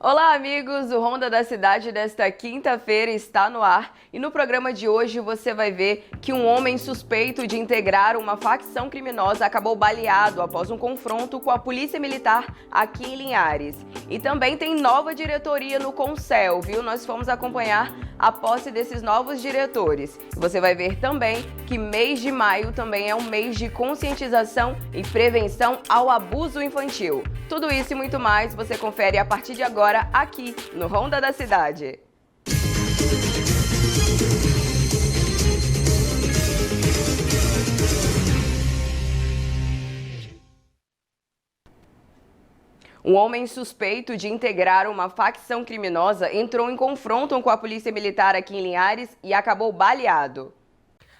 Olá, amigos! O Ronda da Cidade desta quinta-feira está no ar e no programa de hoje você vai ver que um homem suspeito de integrar uma facção criminosa acabou baleado após um confronto com a Polícia Militar aqui em Linhares. E também tem nova diretoria no Concel, viu? Nós fomos acompanhar a posse desses novos diretores. Você vai ver também que mês de maio também é um mês de conscientização e prevenção ao abuso infantil. Tudo isso e muito mais você confere a partir de agora aqui no Ronda da Cidade. Um homem suspeito de integrar uma facção criminosa entrou em confronto com a Polícia Militar aqui em Linhares e acabou baleado.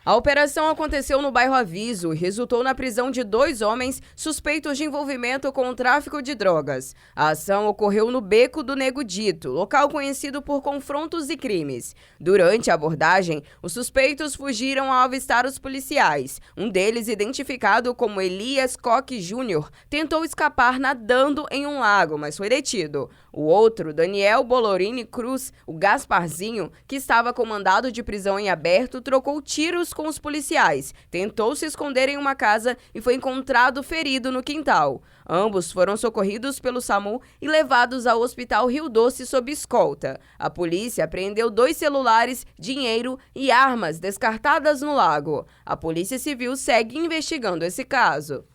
A operação aconteceu no bairro Aviso e resultou na prisão de 2 homens suspeitos de envolvimento com o tráfico de drogas. A ação ocorreu no Beco do Nego Dito, local conhecido por confrontos e crimes. Durante a abordagem, os suspeitos fugiram ao avistar os policiais. Um deles, identificado como Elias Coque Júnior, tentou escapar nadando em um lago, mas foi detido. O outro, Daniel Bolorini Cruz, o Gasparzinho, que estava com mandado de prisão em aberto, trocou tiros com os policiais, tentou se esconder em uma casa e foi encontrado ferido no quintal. Ambos foram socorridos pelo SAMU e levados ao Hospital Rio Doce sob escolta. A polícia apreendeu 2 celulares, dinheiro e armas descartadas no lago. A Polícia Civil segue investigando esse caso.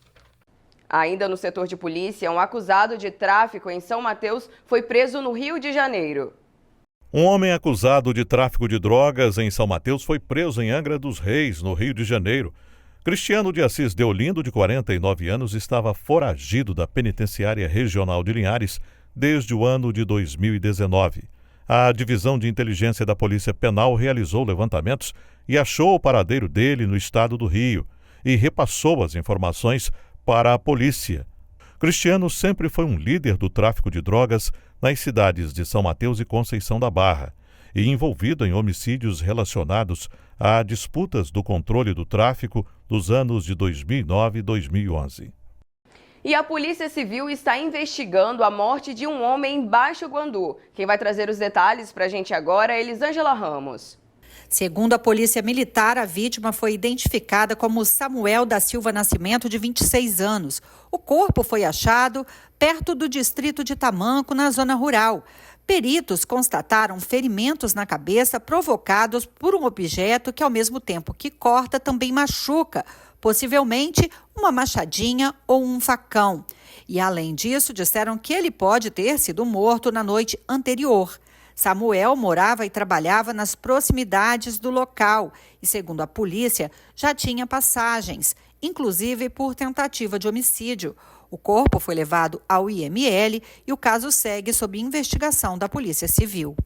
Ainda no setor de polícia, um acusado de tráfico em São Mateus foi preso no Rio de Janeiro. Um homem acusado de tráfico de drogas em São Mateus foi preso em Angra dos Reis, no Rio de Janeiro. Cristiano de Assis Deolindo, de 49 anos, estava foragido da Penitenciária Regional de Linhares desde o ano de 2019. A Divisão de Inteligência da Polícia Penal realizou levantamentos e achou o paradeiro dele no estado do Rio e repassou as informações para a polícia. Cristiano sempre foi um líder do tráfico de drogas nas cidades de São Mateus e Conceição da Barra, e envolvido em homicídios relacionados a disputas do controle do tráfico dos anos de 2009 e 2011. E a Polícia Civil está investigando a morte de um homem em Baixo Guandu. Quem vai trazer os detalhes para a gente agora é Elisângela Ramos. Segundo a Polícia Militar, a vítima foi identificada como Samuel da Silva Nascimento, de 26 anos. O corpo foi achado perto do distrito de Tamanco, na zona rural. Peritos constataram ferimentos na cabeça provocados por um objeto que, ao mesmo tempo que corta, também machuca, possivelmente uma machadinha ou um facão. E, além disso, disseram que ele pode ter sido morto na noite anterior. Samuel morava e trabalhava nas proximidades do local e, segundo a polícia, já tinha passagens, inclusive por tentativa de homicídio. O corpo foi levado ao IML e o caso segue sob investigação da Polícia Civil.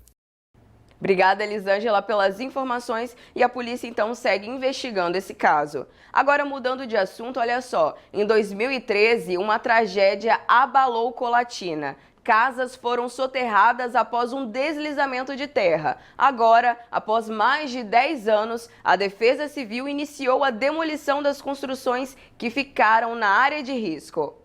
Obrigada, Elisângela, pelas informações e a polícia então segue investigando esse caso. Agora, mudando de assunto, olha só, em 2013, uma tragédia abalou Colatina. Casas foram soterradas após um deslizamento de terra. Agora, após mais de 10 anos, a Defesa Civil iniciou a demolição das construções que ficaram na área de risco.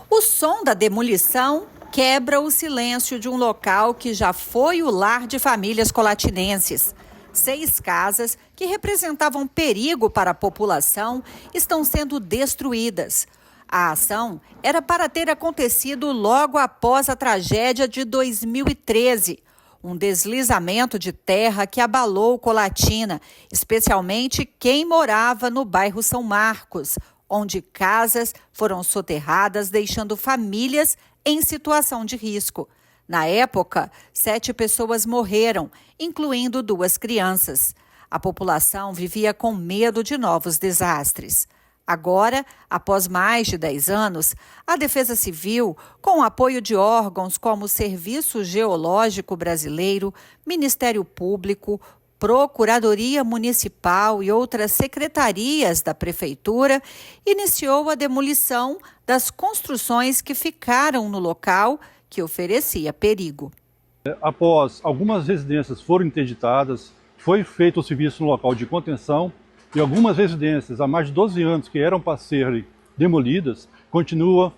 O som da demolição quebra o silêncio de um local que já foi o lar de famílias colatinenses. 6 casas que representavam perigo para a população estão sendo destruídas. A ação era para ter acontecido logo após a tragédia de 2013, um deslizamento de terra que abalou Colatina, especialmente quem morava no bairro São Marcos, onde casas foram soterradas, deixando famílias em situação de risco. Na época, 7 pessoas morreram, incluindo 2 crianças. A população vivia com medo de novos desastres. Agora, após mais de 10 anos, a Defesa Civil, com o apoio de órgãos como o Serviço Geológico Brasileiro, Ministério Público, Procuradoria Municipal e outras secretarias da Prefeitura, iniciou a demolição das construções que ficaram no local que oferecia perigo. Após algumas residências foram interditadas, foi feito o serviço no local de contenção e algumas residências há mais de 12 anos que eram para serem demolidas, continuam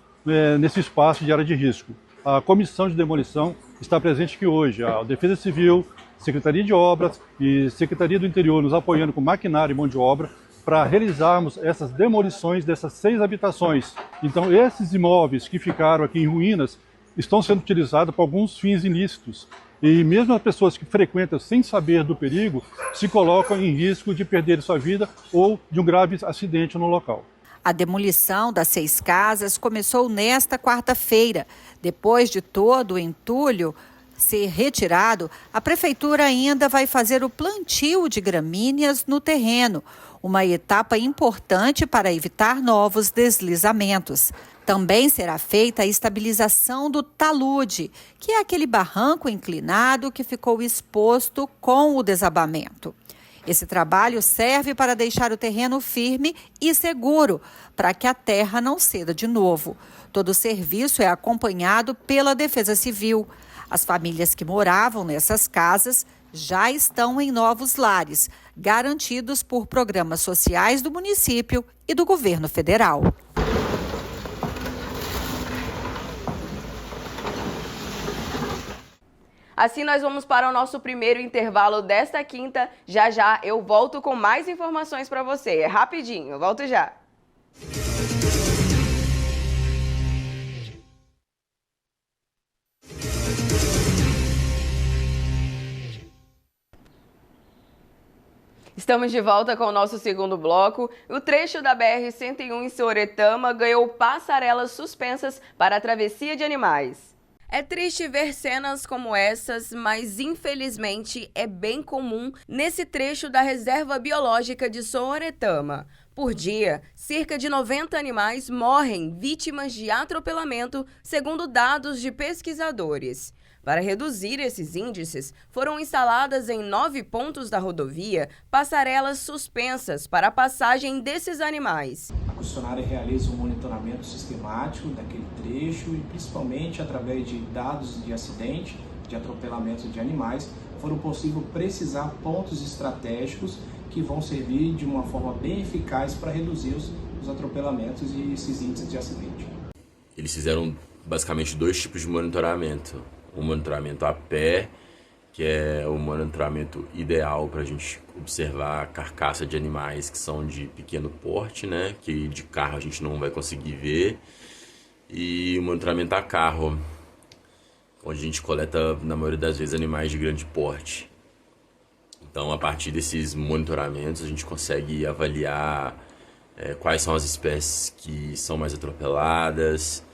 nesse espaço de área de risco. A comissão de demolição está presente aqui hoje, a Defesa Civil, Secretaria de Obras e Secretaria do Interior nos apoiando com maquinário e mão de obra para realizarmos essas demolições dessas 6 habitações. Então esses imóveis que ficaram aqui em ruínas estão sendo utilizados para alguns fins ilícitos. E mesmo as pessoas que frequentam sem saber do perigo se colocam em risco de perder sua vida ou de um grave acidente no local. A demolição das 6 casas começou nesta quarta-feira. Depois de todo o entulho ser retirado, a prefeitura ainda vai fazer o plantio de gramíneas no terreno, uma etapa importante para evitar novos deslizamentos. Também será feita a estabilização do talude, que é aquele barranco inclinado que ficou exposto com o desabamento. Esse trabalho serve para deixar o terreno firme e seguro, para que a terra não ceda de novo. Todo o serviço é acompanhado pela Defesa Civil. As famílias que moravam nessas casas já estão em novos lares, garantidos por programas sociais do município e do governo federal. Assim nós vamos para o nosso primeiro intervalo desta quinta. Já já eu volto com mais informações para você. É rapidinho, eu volto já. Estamos de volta com o nosso segundo bloco. O trecho da BR-101 em Sooretama ganhou passarelas suspensas para a travessia de animais. É triste ver cenas como essas, mas infelizmente é bem comum nesse trecho da Reserva Biológica de Sooretama. Por dia, cerca de 90 animais morrem vítimas de atropelamento, segundo dados de pesquisadores. Para reduzir esses índices, foram instaladas em 9 pontos da rodovia passarelas suspensas para a passagem desses animais. A concessionária realiza um monitoramento sistemático daquele trecho e principalmente através de dados de acidente, de atropelamento de animais, foram possível precisar pontos estratégicos que vão servir de uma forma bem eficaz para reduzir os atropelamentos e esses índices de acidente. Eles fizeram basicamente 2 tipos de monitoramento. Um monitoramento a pé, que é o monitoramento ideal para a gente observar a carcaça de animais que são de pequeno porte, né, que de carro a gente não vai conseguir ver, e o monitoramento a carro, onde a gente coleta, na maioria das vezes, animais de grande porte. Então, a partir desses monitoramentos, a gente consegue avaliar quais são as espécies que são mais atropeladas,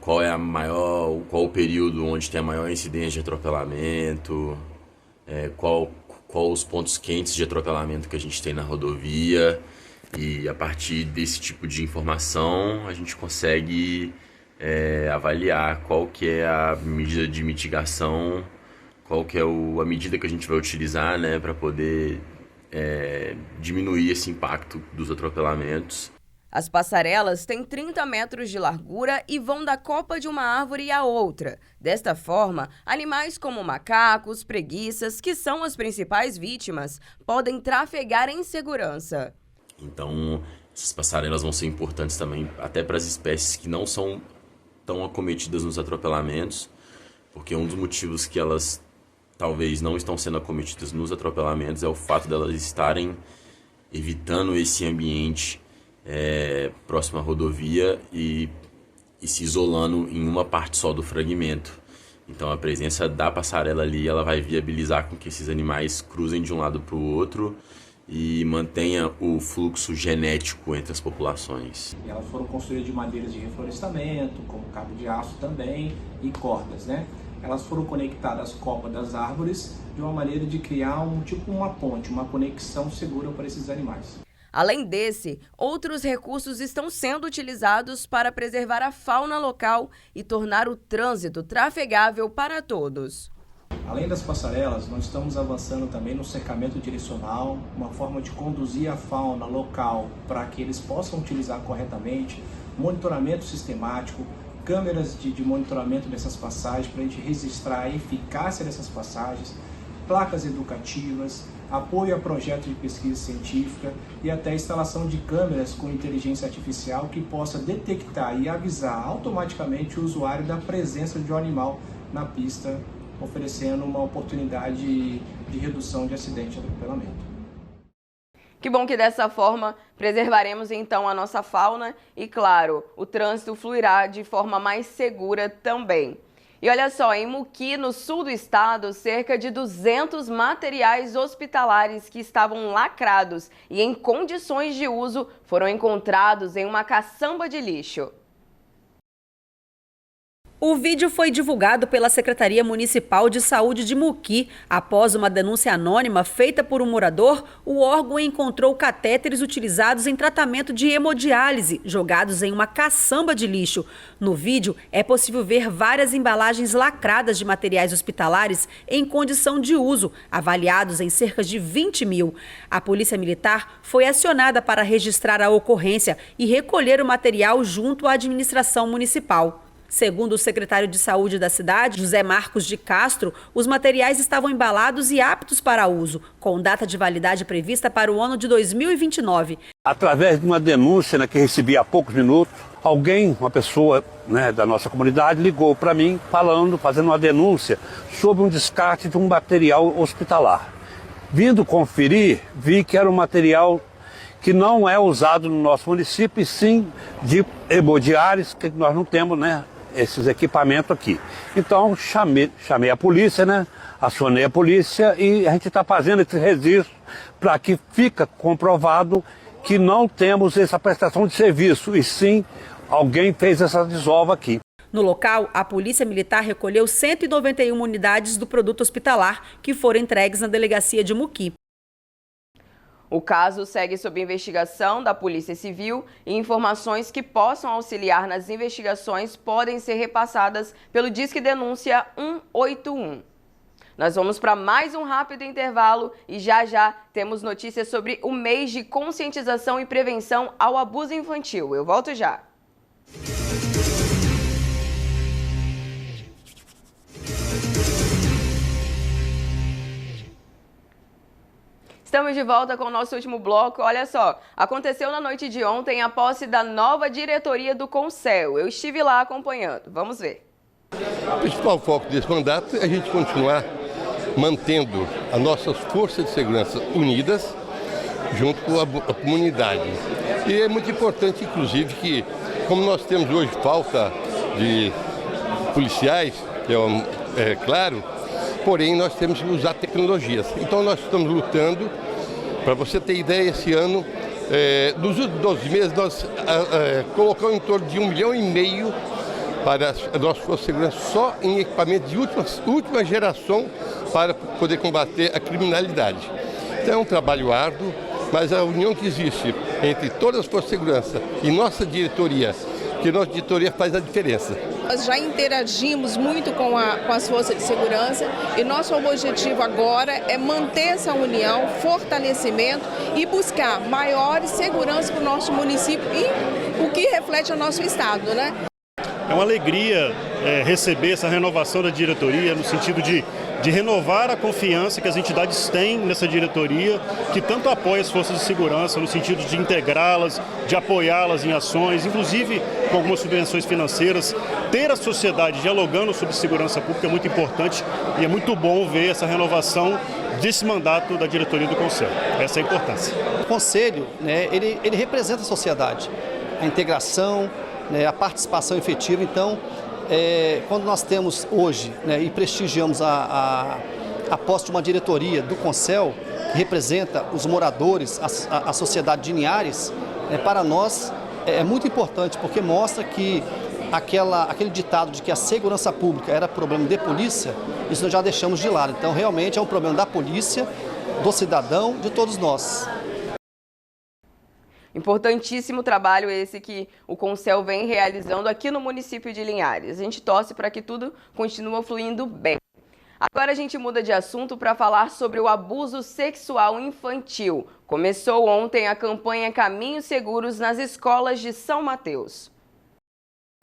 qual o período onde tem a maior incidência de atropelamento, qual os pontos quentes de atropelamento que a gente tem na rodovia, e a partir desse tipo de informação a gente consegue avaliar qual que é a medida de mitigação, qual que é a medida que a gente vai utilizar, né, para poder diminuir esse impacto dos atropelamentos. As passarelas têm 30 metros de largura e vão da copa de uma árvore à outra. Desta forma, animais como macacos, preguiças, que são as principais vítimas, podem trafegar em segurança. Então, essas passarelas vão ser importantes também até para as espécies que não são tão acometidas nos atropelamentos, porque um dos motivos que elas talvez não estão sendo acometidas nos atropelamentos é o fato de elas estarem evitando esse ambiente próximo à rodovia e se isolando em uma parte só do fragmento. Então a presença da passarela ali, ela vai viabilizar com que esses animais cruzem de um lado para o outro e mantenha o fluxo genético entre as populações. E elas foram construídas de madeiras de reflorestamento, como cabo de aço também, e cordas, né? Elas foram conectadas às copas das árvores de uma maneira de criar uma ponte, uma conexão segura para esses animais. Além desse, outros recursos estão sendo utilizados para preservar a fauna local e tornar o trânsito trafegável para todos. Além das passarelas, nós estamos avançando também no cercamento direcional, uma forma de conduzir a fauna local para que eles possam utilizar corretamente, monitoramento sistemático, câmeras de monitoramento dessas passagens para a gente registrar a eficácia dessas passagens, placas educativas, apoio a projetos de pesquisa científica e até a instalação de câmeras com inteligência artificial que possa detectar e avisar automaticamente o usuário da presença de um animal na pista, oferecendo uma oportunidade de redução de acidente e atropelamento. Que bom que dessa forma preservaremos então a nossa fauna e, claro, o trânsito fluirá de forma mais segura também. E olha só, em Muqui, no sul do estado, cerca de 200 materiais hospitalares que estavam lacrados e em condições de uso foram encontrados em uma caçamba de lixo. O vídeo foi divulgado pela Secretaria Municipal de Saúde de Muqui. Após uma denúncia anônima feita por um morador, o órgão encontrou catéteres utilizados em tratamento de hemodiálise, jogados em uma caçamba de lixo. No vídeo, é possível ver várias embalagens lacradas de materiais hospitalares em condição de uso, avaliados em cerca de 20 mil. A Polícia Militar foi acionada para registrar a ocorrência e recolher o material junto à administração municipal. Segundo o secretário de Saúde da cidade, José Marcos de Castro, os materiais estavam embalados e aptos para uso, com data de validade prevista para o ano de 2029. Através de uma denúncia que recebi há poucos minutos, uma pessoa da nossa comunidade, ligou para mim fazendo uma denúncia sobre um descarte de um material hospitalar. Vindo conferir, vi que era um material que não é usado no nosso município, e sim de hemodiálise, que nós não temos, esses equipamentos aqui. Então chamei a polícia, acionei a polícia e a gente está fazendo esse registro para que fique comprovado que não temos essa prestação de serviço, e sim alguém fez essa desova aqui. No local, a Polícia Militar recolheu 191 unidades do produto hospitalar que foram entregues na delegacia de Muqui. O caso segue sob investigação da Polícia Civil e informações que possam auxiliar nas investigações podem ser repassadas pelo Disque Denúncia 181. Nós vamos para mais um rápido intervalo e já temos notícias sobre o mês de conscientização e prevenção ao abuso infantil. Eu volto já. Estamos de volta com o nosso último bloco. Olha só, aconteceu na noite de ontem a posse da nova diretoria do Concel. Eu estive lá acompanhando. Vamos ver. O principal foco desse mandato é a gente continuar mantendo as nossas forças de segurança unidas junto com a comunidade. E é muito importante, inclusive, que como nós temos hoje falta de policiais, é claro, porém nós temos que usar tecnologias. Então nós estamos lutando, para você ter ideia, esse ano, nos últimos 12 meses, nós colocamos em torno de 1,5 milhão para a nossa força de segurança só em equipamentos de última geração para poder combater a criminalidade. Então é um trabalho árduo, mas a união que existe entre todas as forças de segurança e nossa diretoria, que nossa diretoria faz a diferença. Nós já interagimos muito com as forças de segurança e nosso objetivo agora é manter essa união, fortalecimento e buscar maior segurança para o nosso município e o que reflete o nosso estado, É uma alegria receber essa renovação da diretoria no sentido de renovar a confiança que as entidades têm nessa diretoria, que tanto apoia as forças de segurança no sentido de integrá-las, de apoiá-las em ações, inclusive com algumas subvenções financeiras. Ter a sociedade dialogando sobre segurança pública é muito importante e é muito bom ver essa renovação desse mandato da diretoria do Conselho. Essa é a importância. O Conselho, ele representa a sociedade, a integração, a participação efetiva. Então, quando nós temos hoje e prestigiamos a posse de uma diretoria do Concel, que representa os moradores, a sociedade de Linhares, para nós é muito importante, porque mostra que aquele ditado de que a segurança pública era problema de polícia, isso nós já deixamos de lado. Então, realmente é um problema da polícia, do cidadão, de todos nós. Importantíssimo trabalho esse que o Concel vem realizando aqui no município de Linhares. A gente torce para que tudo continue fluindo bem. Agora a gente muda de assunto para falar sobre o abuso sexual infantil. Começou ontem a campanha Caminhos Seguros nas escolas de São Mateus.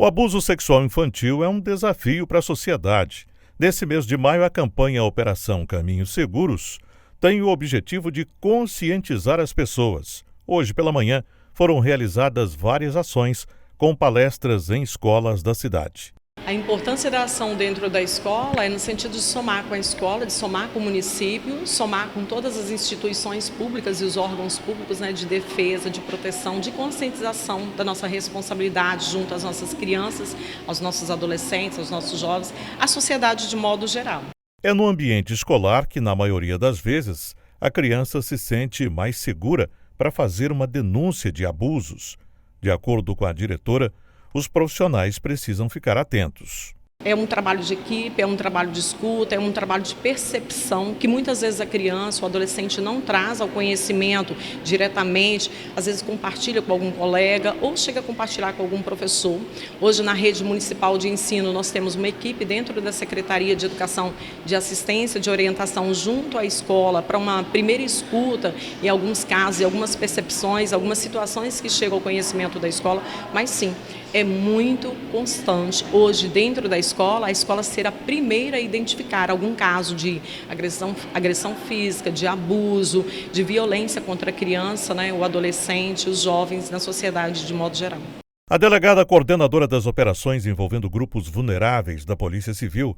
O abuso sexual infantil é um desafio para a sociedade. Nesse mês de maio, a campanha Operação Caminhos Seguros tem o objetivo de conscientizar as pessoas. Hoje pela manhã foram realizadas várias ações com palestras em escolas da cidade. A importância da ação dentro da escola é no sentido de somar com a escola, de somar com o município, somar com todas as instituições públicas e os órgãos públicos, de defesa, de proteção, de conscientização da nossa responsabilidade junto às nossas crianças, aos nossos adolescentes, aos nossos jovens, à sociedade de modo geral. É no ambiente escolar que, na maioria das vezes, a criança se sente mais segura para fazer uma denúncia de abusos. De acordo com a diretora, os profissionais precisam ficar atentos. É um trabalho de equipe, é um trabalho de escuta, é um trabalho de percepção que muitas vezes a criança, o adolescente não traz ao conhecimento diretamente, às vezes compartilha com algum colega ou chega a compartilhar com algum professor. Hoje na rede municipal de ensino nós temos uma equipe dentro da Secretaria de Educação de Assistência, de Orientação junto à escola para uma primeira escuta em alguns casos, em algumas percepções, algumas situações que chegam ao conhecimento da escola, mas sim, é muito constante hoje dentro da escola, a escola ser a primeira a identificar algum caso de agressão física, de abuso, de violência contra a criança, o adolescente, os jovens na sociedade de modo geral. A delegada coordenadora das operações envolvendo grupos vulneráveis da Polícia Civil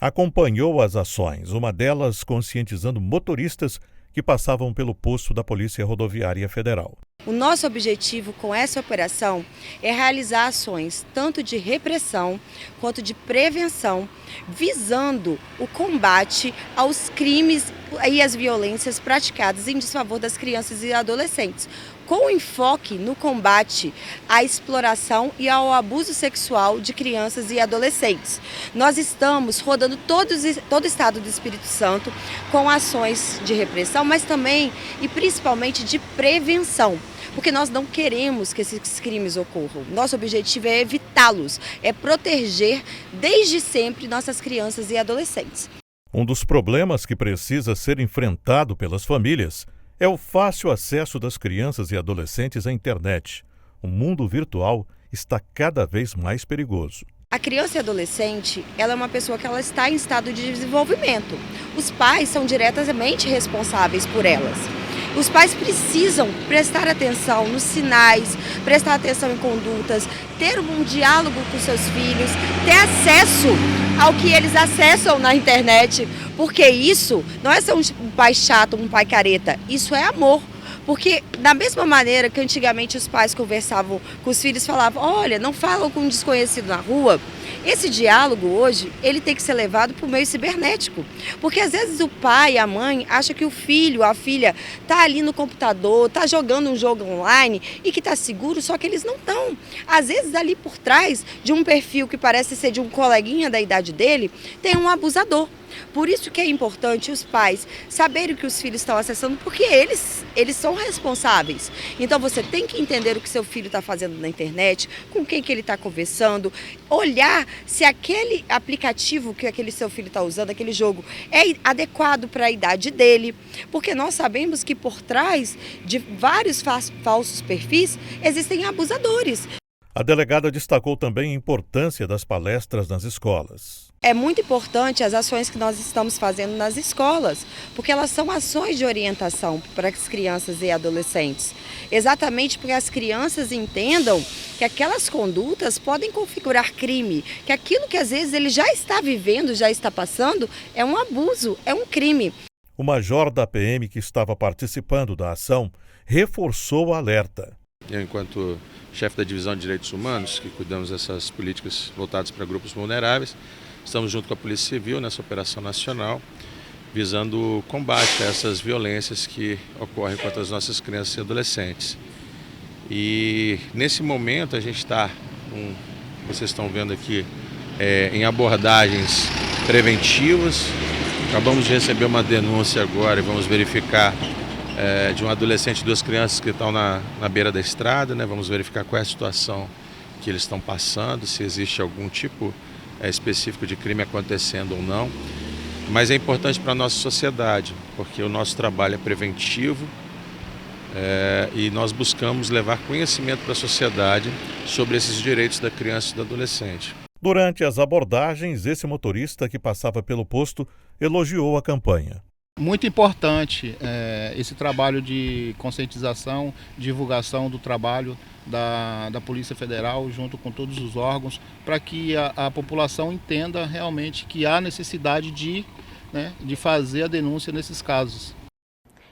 acompanhou as ações, uma delas conscientizando motoristas que passavam pelo posto da Polícia Rodoviária Federal. O nosso objetivo com essa operação é realizar ações tanto de repressão quanto de prevenção, visando o combate aos crimes e às violências praticadas em desfavor das crianças e adolescentes, com enfoque no combate à exploração e ao abuso sexual de crianças e adolescentes. Nós estamos rodando todo o estado do Espírito Santo com ações de repressão, mas também e principalmente de prevenção. Porque nós não queremos que esses crimes ocorram. Nosso objetivo é evitá-los, é proteger desde sempre nossas crianças e adolescentes. Um dos problemas que precisa ser enfrentado pelas famílias é o fácil acesso das crianças e adolescentes à internet. O mundo virtual está cada vez mais perigoso. A criança e adolescente, ela é uma pessoa que ela está em estado de desenvolvimento. Os pais são diretamente responsáveis por elas. Os pais precisam prestar atenção nos sinais, prestar atenção em condutas, ter um diálogo com seus filhos, ter acesso ao que eles acessam na internet, porque isso não é ser um pai chato, um pai careta, isso é amor. Porque da mesma maneira que antigamente os pais conversavam com os filhos, falavam, olha, não falam com um desconhecido na rua, esse diálogo hoje, ele tem que ser levado para o meio cibernético. Porque às vezes o pai, a mãe, acha que o filho, a filha, está ali no computador, está jogando um jogo online e que está seguro, só que eles não estão. Às vezes ali por trás de um perfil que parece ser de um coleguinha da idade dele, tem um abusador. Por isso que é importante os pais saberem o que os filhos estão acessando, porque eles são responsáveis. Então você tem que entender o que seu filho está fazendo na internet, com quem que ele está conversando, olhar se aquele aplicativo que aquele seu filho está usando, aquele jogo, é adequado para a idade dele. Porque nós sabemos que por trás de vários falsos perfis existem abusadores. A delegada destacou também a importância das palestras nas escolas. É muito importante as ações que nós estamos fazendo nas escolas, porque elas são ações de orientação para as crianças e adolescentes. Exatamente porque as crianças entendam que aquelas condutas podem configurar crime, que aquilo que às vezes ele já está vivendo, já está passando, é um abuso, é um crime. O major da PM que estava participando da ação reforçou o alerta. Eu, enquanto chefe da Divisão de Direitos Humanos, que cuidamos dessas políticas voltadas para grupos vulneráveis, estamos junto com a Polícia Civil nessa operação nacional, visando o combate a essas violências que ocorrem contra as nossas crianças e adolescentes. E nesse momento a gente está, vocês estão vendo aqui, em abordagens preventivas. Acabamos de receber uma denúncia agora e vamos verificar de um adolescente e duas crianças que estão na beira da estrada, né? Vamos verificar qual é a situação que eles estão passando, se existe algum tipo específico de crime acontecendo ou não. Mas é importante para a nossa sociedade, porque o nosso trabalho é preventivo e nós buscamos levar conhecimento para a sociedade sobre esses direitos da criança e do adolescente. Durante as abordagens, esse motorista que passava pelo posto elogiou a campanha. Muito importante esse trabalho de conscientização, divulgação do trabalho da Polícia Federal junto com todos os órgãos, para que a população entenda realmente que há necessidade de fazer a denúncia nesses casos.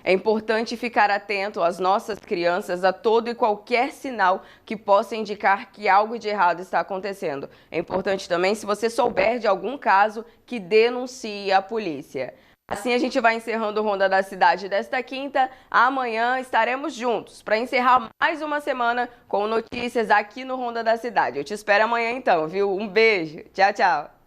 É importante ficar atento às nossas crianças a todo e qualquer sinal que possa indicar que algo de errado está acontecendo. É importante também, se você souber de algum caso, que denuncie a polícia. Assim a gente vai encerrando o Ronda da Cidade desta quinta. Amanhã estaremos juntos para encerrar mais uma semana com notícias aqui no Ronda da Cidade. Eu te espero amanhã então, viu? Um beijo. Tchau, tchau.